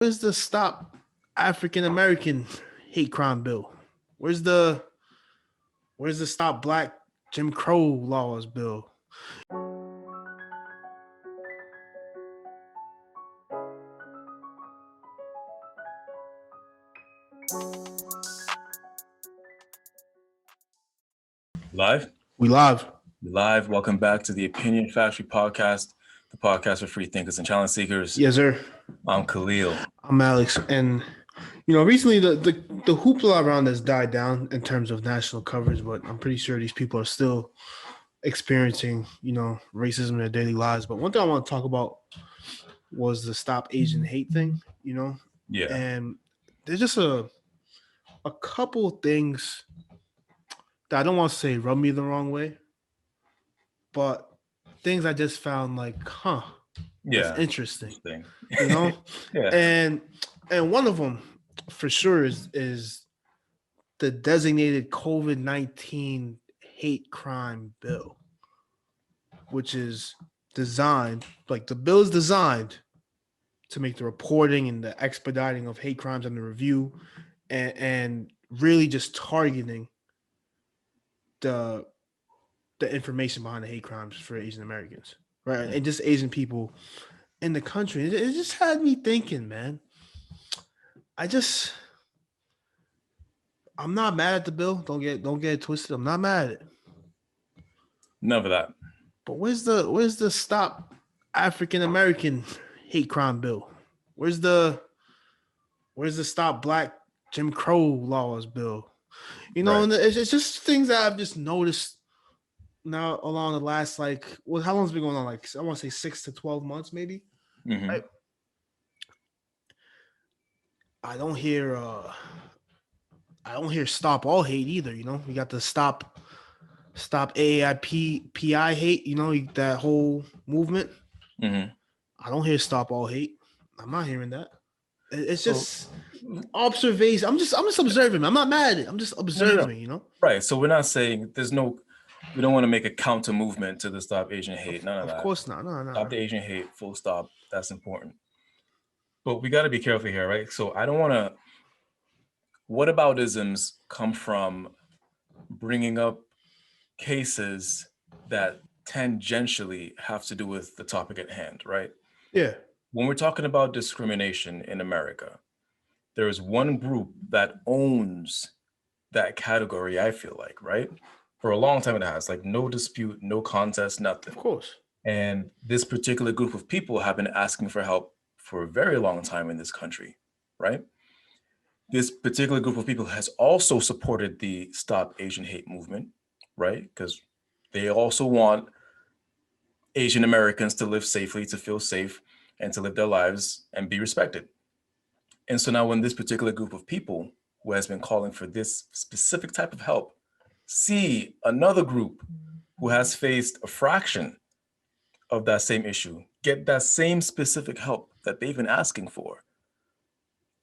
Where's the Stop African American Hate Crime Bill? Where's the Where's the Stop Black Jim Crow Laws Bill? Live? We live. Live. Welcome back to the Opinion Factory podcast, the podcast for free thinkers and challenge seekers. Yes, sir. I'm Khelil. I'm Alex, and recently the hoopla around has died down in terms of national coverage, but I'm pretty sure these people are still experiencing racism in their daily lives. But one thing I want to talk about was the Stop Asian Hate thing. Yeah. And there's just a couple things that I don't want to say rub me the wrong way, but things I just found like, that's interesting. Yeah. And one of them for sure is the designated COVID-19 hate crime bill, which is designed, like the bill is designed to make the reporting and the expediting of hate crimes and the review and really just targeting the information behind the hate crimes for Asian Americans, right? And just Asian people in the country. It just had me thinking, man. I'm not mad at the bill. Don't get it twisted. I'm not mad at it. None of that. But where's the Stop African American Hate Crime Bill? Where's the Stop Black Jim Crow Laws Bill? Right. And it's just things that I've just noticed now along the last, how long has it been going on? Like, I want to say 6 to 12 months, maybe. Mm-hmm. Right? I don't hear Stop All Hate either. We got the Stop AAIP hate. That whole movement. Mm-hmm. I don't hear Stop All Hate. I'm not hearing that. It's just observation. I'm just observing. I'm not mad at it. I'm just observing. Right. So we're not saying we don't want to make a counter movement to the Stop Asian Hate. None of that. Of course not. No. Stop the Asian hate. Full stop. That's important. But we got to be careful here, right? So I don't want to. Whataboutisms come from bringing up cases that tangentially have to do with the topic at hand, right? Yeah. When we're talking about discrimination in America, there is one group that owns that category, I feel like, right? For a long time it has, like no dispute, no contest, nothing. Of course. And this particular group of people have been asking for help for a very long time in this country, right? This particular group of people has also supported the Stop Asian Hate movement, right? Because they also want Asian Americans to live safely, to feel safe, and to live their lives and be respected. And so now when this particular group of people who has been calling for this specific type of help see another group who has faced a fraction of that same issue get that same specific help that they've been asking for,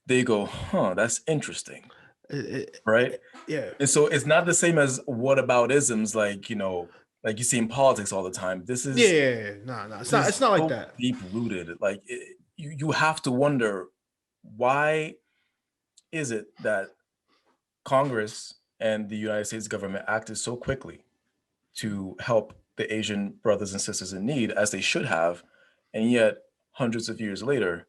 they go, that's interesting. Right? Yeah. And so it's not the same as whataboutisms, like you see in politics all the time. This is no. It's not like that. Deep rooted. Like you have to wonder, why is it that Congress and the United States government acted so quickly to help the Asian brothers and sisters in need, as they should have, and yet hundreds of years later,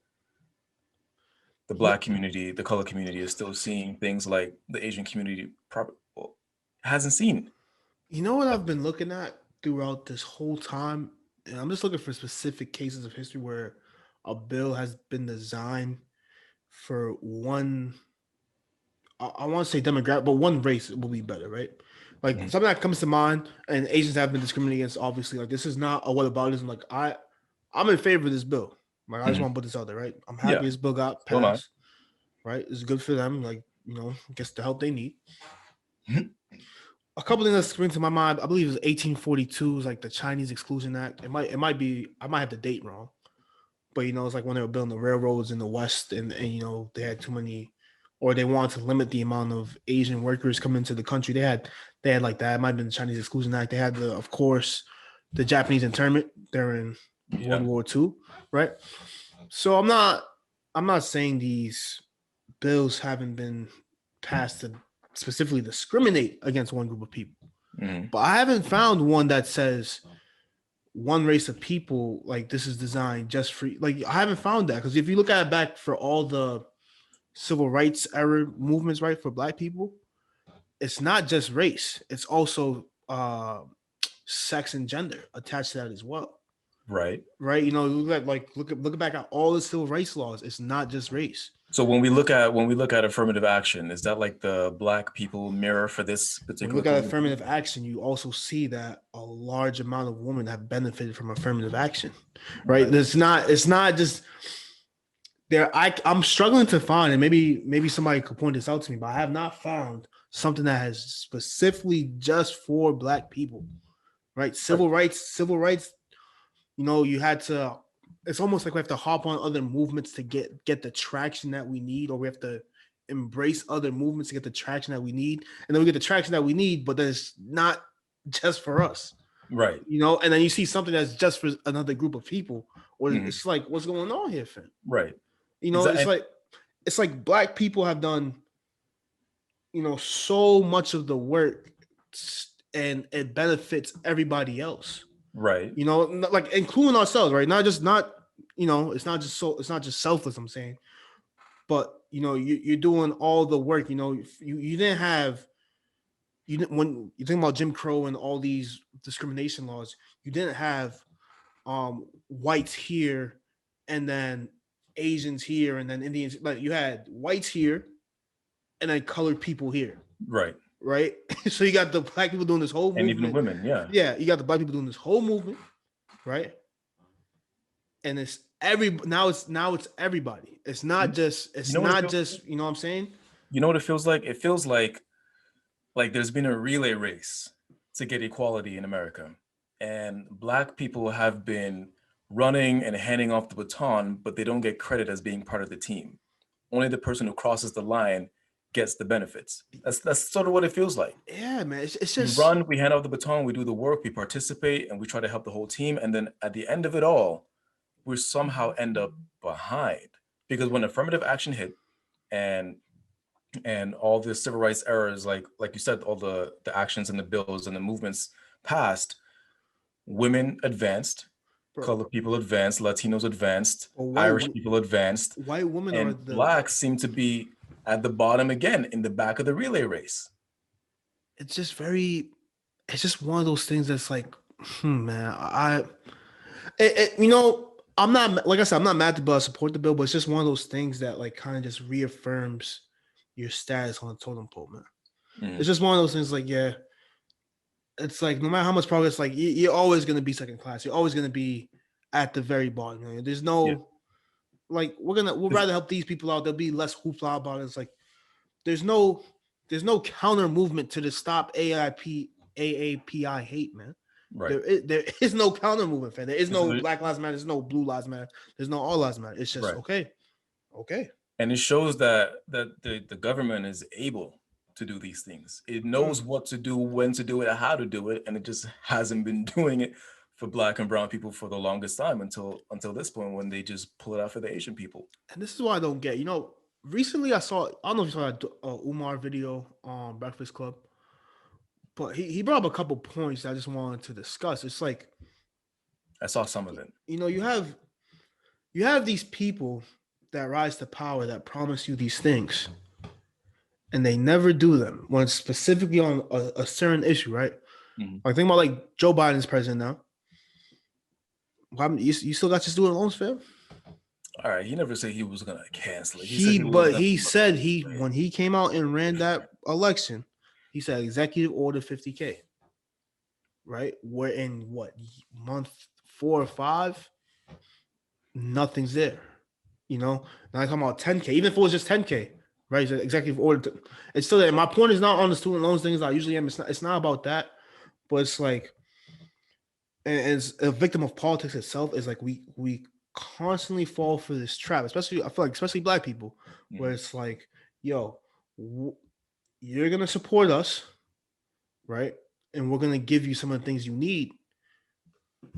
the Black community, the color community is still seeing things like the Asian community hasn't seen. You know what I've been looking at throughout this whole time? And I'm just looking for specific cases of history where a bill has been designed for one, I want to say demographic, but one race will be better, right? Like something that comes to mind, and Asians have been discriminated against, obviously. Like, this is not a whataboutism. Like, I'm in favor of this bill. Like, I just want to put this out there, right? I'm happy this bill got passed, right? It's good for them. Like, gets the help they need. A couple things that spring to my mind, I believe it was 1842, was like the Chinese Exclusion Act. It might be, I might have the date wrong, but it's like when they were building the railroads in the West, and they had too many, or they wanted to limit the amount of Asian workers coming into the country. They had like that. It might have been the Chinese Exclusion Act. They had of course, the Japanese internment during World War II, right? So I'm not I'm not saying these bills haven't been passed to specifically discriminate against one group of people, but I haven't found one that says one race of people like this is designed just for like I haven't found that because if you look at it back for all the civil rights era movements, right, for black people, it's not just race; it's also sex and gender attached to that as well. Right. Right, you know, look back at all the civil rights laws. It's not just race. So when we look at affirmative action, is that like the black people mirror for this When you particular look at community? affirmative action, you also see that a large amount of women have benefited from affirmative action. Right, it's not just there. I'm struggling to find, and maybe somebody could point this out to me, but I have not found something that has specifically just for black people. Right, civil rights. You know, you had to. It's almost like we have to hop on other movements to get the traction that we need, or we have to embrace other movements to get the traction that we need, and then we get the traction that we need, but then it's not just for us. Right. You know, and then you see something that's just for another group of people, or it's like, what's going on here, fam? Right. You know, it's like black people have done, you know, so much of the work, and it benefits everybody else. Right. You know, like including ourselves, right? Not you know, it's not just selfless. I'm saying, but you know, you're doing all the work. You know, you didn't have you didn't when you think about Jim Crow and all these discrimination laws, you didn't have whites here and then Asians here and then Indians. Like you had whites here and then colored people here. Right. Right. So you got the black people doing this whole movement. And even women, yeah. Yeah, you got the black people doing this whole movement, right? And it's now it's everybody. It's not just you know what I'm saying? You know what it feels like? It feels like there's been a relay race to get equality in America. And black people have been running and handing off the baton, but they don't get credit as being part of the team. Only the person who crosses the line gets the benefits. That's sort of what it feels like. Yeah, man. It's just we run, we hand off the baton, we do the work, we participate, and we try to help the whole team. And then at the end of it all, we somehow end up behind. Because when affirmative action hit and all the civil rights errors, like you said, all the actions and the bills and the movements passed, women advanced, colored people advanced, Latinos advanced, Irish people advanced, white women and blacks seem to be at the bottom again in the back of the relay race. It's just one of those things that's like, man, you know, I'm not, like I said, I'm not mad to support the bill, but it's just one of those things that like kind of just reaffirms your status on the totem pole, man. It's just one of those things like, yeah, it's like no matter how much progress, like you're always going to be second class. You're always going to be at the very bottom. Man. There's no, like, we'll rather help these people out. There'll be less hoopla about it. It's like, there's no counter movement to the stop AAPI hate, man. Right. There is no counter movement, fan. There is no Black Lives Matter. There's no Blue Lives Matter. There's no All Lives Matter. It's just okay. And it shows that the government is able to do these things. It knows what to do, when to do it, and how to do it, and it just hasn't been doing it for Black and brown people for the longest time until this point when they just pull it out for the Asian people. And this is why I don't get. You know, recently I don't know if you saw that Umar video on Breakfast Club, but he brought up a couple points that I just wanted to discuss. It's like I saw some of it. You know, you have these people that rise to power that promise you these things, and they never do them when it's specifically on a certain issue, right? Like think about like Joe Biden's president now. You still got your student loans, fam? All right, he never said he was gonna cancel it. He said when he came out and ran that election, he said executive order 50K. Right? We're in what month 4 or 5? Nothing's there. You know, now I come about 10K, even if it was just 10K, right? It's an executive order. It's still there. My point is not on the student loans things I usually am. It's not about that, but it's like, and as a victim of politics itself, is like we constantly fall for this trap, especially I feel like especially Black people, where it's like, yo, you're gonna support us, right? And we're gonna give you some of the things you need,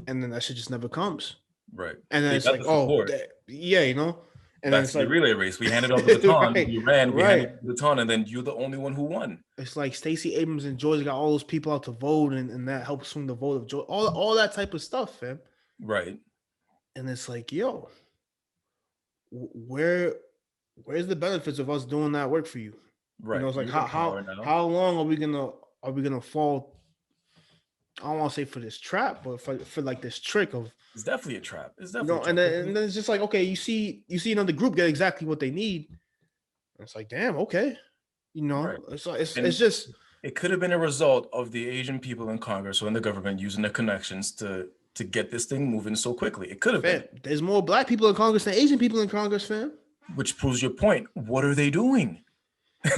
and then that shit just never comes. Right. And then it's like, oh, yeah, you know. And then Back it's to the like relay race. We handed off the baton. right, You ran. We right. handed the baton, and then you're the only one who won. It's like Stacey Abrams in Georgia got all those people out to vote, and that helped swing the vote of Georgia. All that type of stuff, fam. Right. And it's like, yo, where's the benefits of us doing that work for you? You know, Right. it's like You're in power now. how long are we gonna fall? I don't want to say for this trap, but for like this trick of It's definitely a trap. It's you definitely know, a trap. and then it's just like, okay, you see another group get exactly what they need. And it's like, damn, okay, you know, Right. it's like, it's And just it could have been a result of the Asian people in Congress or in the government using their connections to get this thing moving so quickly. It could have fam. been. There's more black people in Congress than Asian people in Congress, fam. Which proves your point. What are they doing?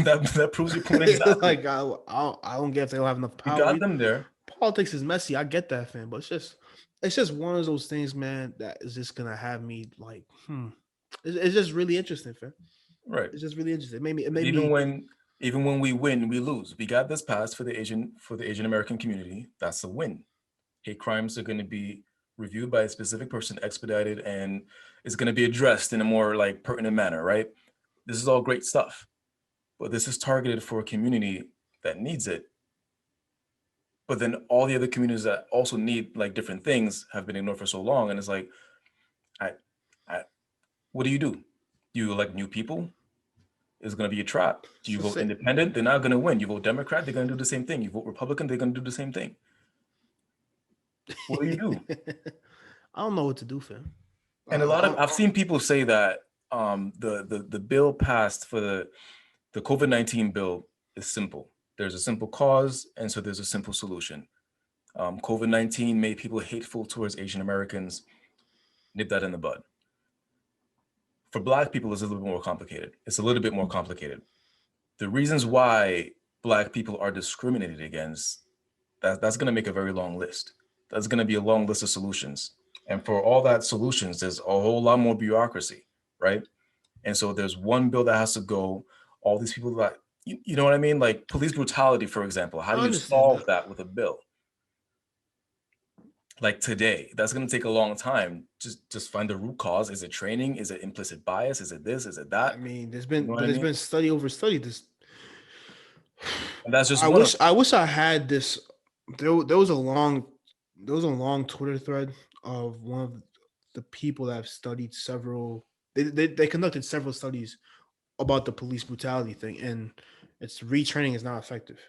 that proves your point exactly. Like I don't get if they don't have enough You power. got them there. Politics is messy. I get that, fam, but it's just one of those things, man, that is just gonna have me like, It's just really interesting, fam. Right. It's just really interesting. It made Even me. when we win, we lose. We got this passed for the Asian American community. That's a win. Hate crimes are going to be reviewed by a specific person, expedited, and it's going to be addressed in a more like pertinent manner, right? This is all great stuff, but this is targeted for a community that needs it. But then all the other communities that also need like different things have been ignored for so long, and it's like, I, what do? Do you elect new people? It's going to be a trap. Do you vote independent? They're not going to win. You vote Democrat, they're going to do the same thing. You vote Republican, they're going to do the same thing. What do you do? I don't know what to do, fam. And I've seen people say that the bill passed for the COVID-19 bill is simple. There's a simple cause, and so there's a simple solution. COVID-19 made people hateful towards Asian Americans. Nip that in the bud. For Black people, it's a little bit more complicated. It's a little bit more complicated. The reasons why Black people are discriminated against, that's going to make a very long list. That's going to be a long list of solutions. And for all that solutions, there's a whole lot more bureaucracy, right? And so there's one bill that has to go. All these people that, you know what I mean? Like police brutality, for example. How do you solve that with a bill? Like today, that's going to take a long time. Just find the root cause. Is it training? Is it implicit bias? Is it this? Is it that? I mean, there's been study over study. And that's just I wish I had this. There was a long Twitter thread of one of the people that have studied several. They conducted several studies about the police brutality thing, and it's retraining is not effective.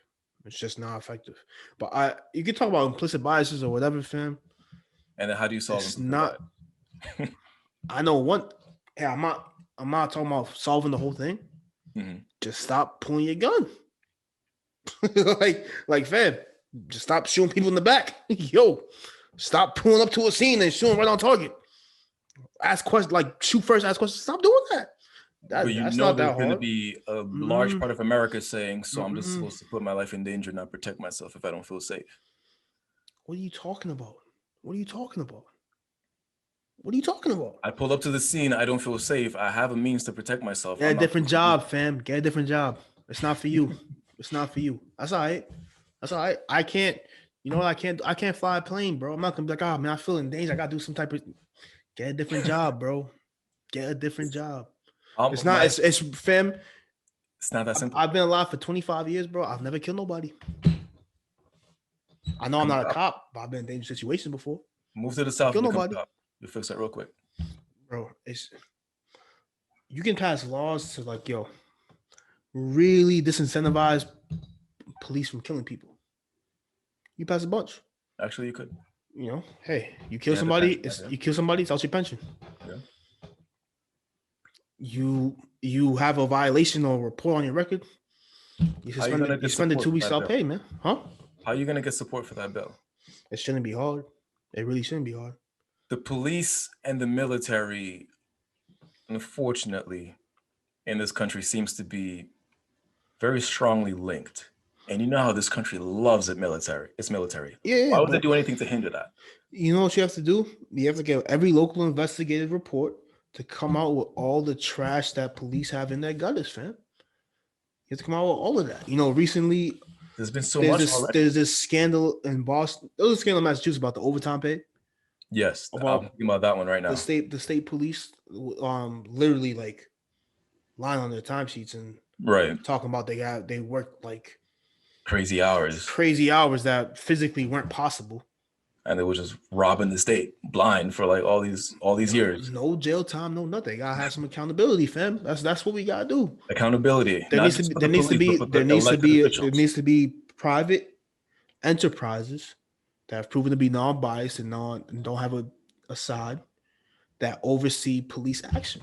It's just not effective. But you can talk about implicit biases or whatever, fam. And then how do you solve it? Not. I know one. Hey, I'm not talking about solving the whole thing. Mm-hmm. Just stop pulling your gun. like, fam, just stop shooting people in the back. Yo, stop pulling up to a scene and shooting right on target. Ask questions, like shoot first, ask questions. Stop doing that. But that's not there's going to be a large part of America saying, so I'm just supposed to put my life in danger, not protect myself if I don't feel safe. What are you talking about? What are you talking about? What are you talking about? I pull up to the scene. I don't feel safe. I have a means to protect myself. Get a different job, fam. Get a different job. It's not for you. It's not for you. That's all right. That's all right. I can't, you know what? I can't fly a plane, bro. I'm not going to be like, oh, man, I feel in danger. I got to do some type of, get a different job, bro. Get a different job. It's not, it's fam. It's not that simple. I've been alive for 25 years, bro. I've never killed nobody. I know I'm not a cop, but I've been in dangerous situations before. Move to the south. Kill nobody. You fix that real quick. Bro, you can pass laws to like, yo, really disincentivize police from killing people. You pass a bunch. Actually, you could. You know, hey, you kill somebody, you kill somebody, it's out your pension. Yeah. You have a violation or a report on your record. You suspended 2 weeks without pay, man. Huh? How are you gonna get support for that bill? It shouldn't be hard. It really shouldn't be hard. The police and the military, unfortunately, in this country seems to be very strongly linked. And you know how this country loves its military. Yeah. Why would they do anything to hinder that? You know what you have to do? You have to get every local investigative report to come out with all the trash that police have in their gutters, fam. You have to come out with all of that. You know, recently there's been so much already. There's this scandal in Boston. There was a scandal in Massachusetts about the overtime pay. Yes, I'm about thinking about that one right now. the state police, literally like lying on their timesheets and Right. talking about they worked like Crazy hours. crazy hours that physically weren't possible. And they were just robbing the state blind for like all these years. No jail time, no nothing. Gotta have some accountability, fam. That's what we gotta do. Accountability, There not needs to just be for the police, but for the elected there officials. needs to be private enterprises that have proven to be non-biased and and don't have a side that oversee police action.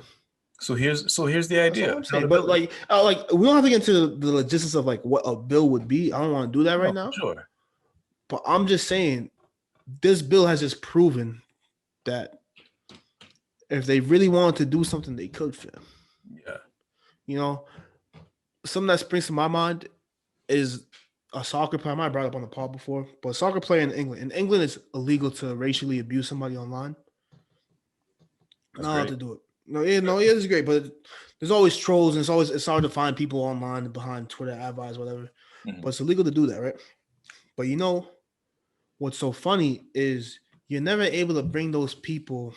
So here's the That's all idea. I'm saying. But Accountability. like we don't have to get into the logistics of like what a bill would be. I don't want to do that No, right for now. sure. But I'm just saying this bill has just proven that if they really wanted to do something, they could, fam. Yeah. You know, something that springs to my mind is a soccer player. I might have brought it up on the pod before, but a soccer player in England. In England, it's illegal to racially abuse somebody online. That's Not allowed great. to do it. No, yeah, it's great, but there's always trolls, and it's hard to find people online behind Twitter advice, whatever. Mhm. But it's illegal to do that, right? But you know what's so funny is you're never able to bring those people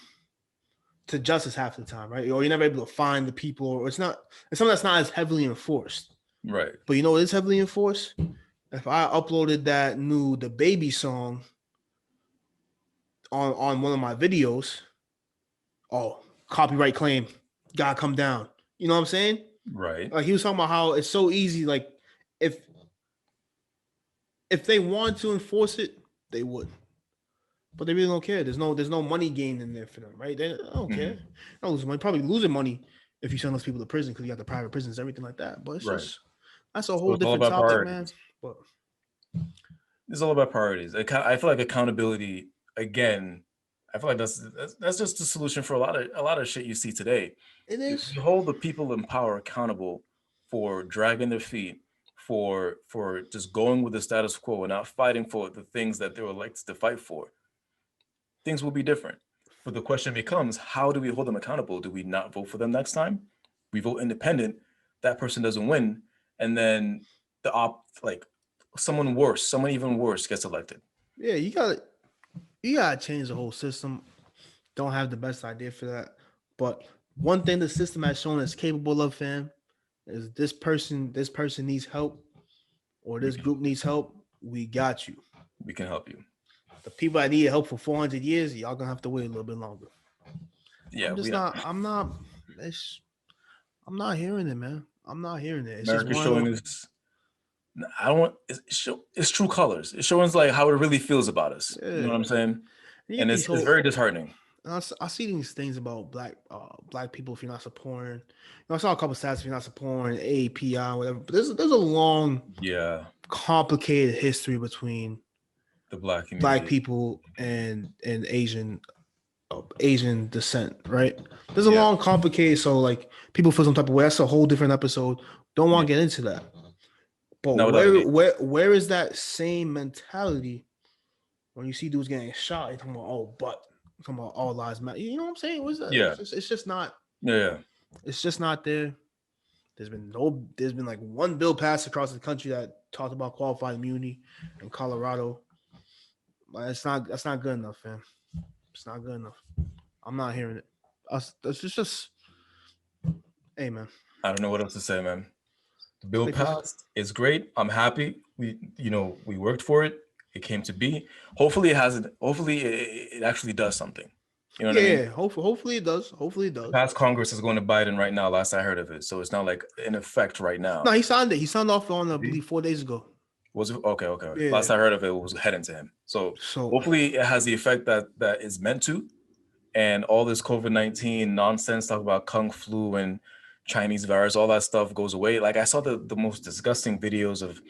to justice half the time, right? Or you're never able to find the people, or it's something that's not as heavily enforced. Right. But you know what is heavily enforced? If I uploaded that new the baby song on one of my videos, oh, copyright claim, gotta come down. You know what I'm saying? Right. Like he was talking about how it's so easy. Like if they want to enforce it, they would. But they really don't care. There's no money gained in there for them, right? They don't care. Mhm. They don't lose money. Probably losing money if you send those people to prison because you got the private prisons, everything like that. But it's Right. just that's a So whole it's all different about topic, man. priorities. But It's all about priorities. I feel like accountability, again, I feel like that's just the solution for a lot of shit you see today. it You, is. you hold the people in power accountable for dragging their feet, for just going with the status quo and not fighting for the things that they were elected to fight for. Things will be different. But the question becomes, how do we hold them accountable? Do we not vote for them next time? We vote independent, that person doesn't win, and then like someone even worse gets elected. Yeah, you gotta change the whole system. Don't have the best idea for that. But one thing the system has shown it's capable of, fam, is this person needs help or We this can group needs help. We got you. we can help you. The people that needed help for 400 years, y'all gonna have to wait a little bit longer. Yeah, we It's, I'm not hearing it, man. I'm not hearing it. It's just America's one of showing them. us. I don't want it's true colors. It's showing us like how it really feels about us. You know what Yeah. I'm saying? You get And these it's whole very disheartening. I see these things about black people if you're not supporting. I saw a couple stats if you're not supporting API, whatever. But there's a long, Yeah, complicated history between the black black community. people and Asian descent, right? There's a Yeah, long, complicated. So like people feel some type of way. That's a whole different episode. Don't yeah. want to get into that. But No, without any. where is that same mentality when you see dudes getting shot? You're talking about talking about all lives matter. You know what I'm saying? What's that? Yeah, It's just not. yeah. It's just not there. There's been like one bill passed across the country that talked about qualified immunity in Colorado. But that's not good enough, fam. It's not good enough. I'm not hearing it. That's just hey man. I don't know what else to say, man. The bill Like this passed. It's great. I'm happy. We worked for it. It came to be. Hopefully, it hasn't. Hopefully, it actually does something. You know what I mean? yeah, hopefully it does. Hopefully it The does. past Congress is going to Biden right now. Last I heard of it, so it's not like in effect right No, now. he signed it. He signed off on I See? believe 4 days ago. Was it okay? Okay. Yeah. Last I heard of it was heading to him. So So hopefully, it has the effect that is meant to. And all this COVID-19 nonsense, talk about Kung flu and Chinese virus, all that stuff goes away. Like I saw the most disgusting videos of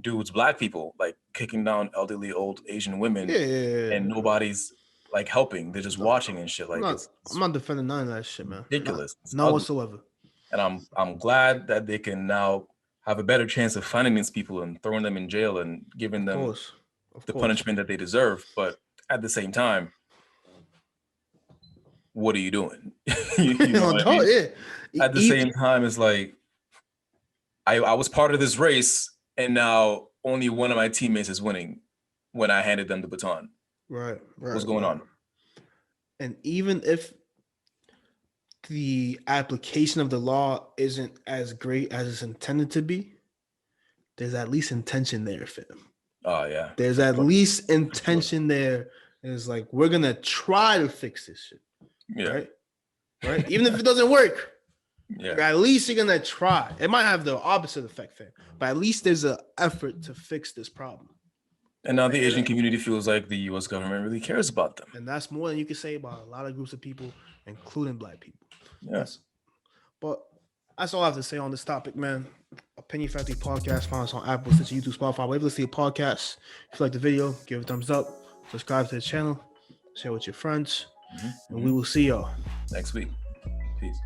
dudes, black people, like kicking down elderly old Asian women, and yeah. nobody's like helping. They're just No, watching and shit. I'm Like not. it's, I'm it's not defending none of that shit, man. ridiculous. It's None ugly. whatsoever. And I'm glad that they can now have a better chance of finding these people and throwing them in jail and giving Of them course, of the course. punishment that they deserve. But at the same time, what are you doing? You know what I mean? Yeah. At the same time, it's like I was part of this race, and now only one of my teammates is winning when I handed them the baton. Right. What's going on? And even if the application of the law isn't as great as it's intended to be, there's at least intention there, fam. Oh yeah. There's For at sure. least For sure. intention there. It's like, we're gonna try to fix this shit. Yeah. Right? Even if it doesn't work, Yeah. at least you're gonna try. It might have the opposite effect, fam, but at least there's an effort to fix this problem. And now the Asian community feels like the U.S. government really cares about them. And that's more than you can say about a lot of groups of people, including Black people. Yes. But that's all I have to say on this topic, man. Opinion Factory Podcast. Find us on Apple, Stitcher, YouTube, Spotify. Wherever you listen to your podcast. If you like the video, give it a thumbs up. Subscribe to the channel. Share with your friends. And we will see y'all next week. Peace.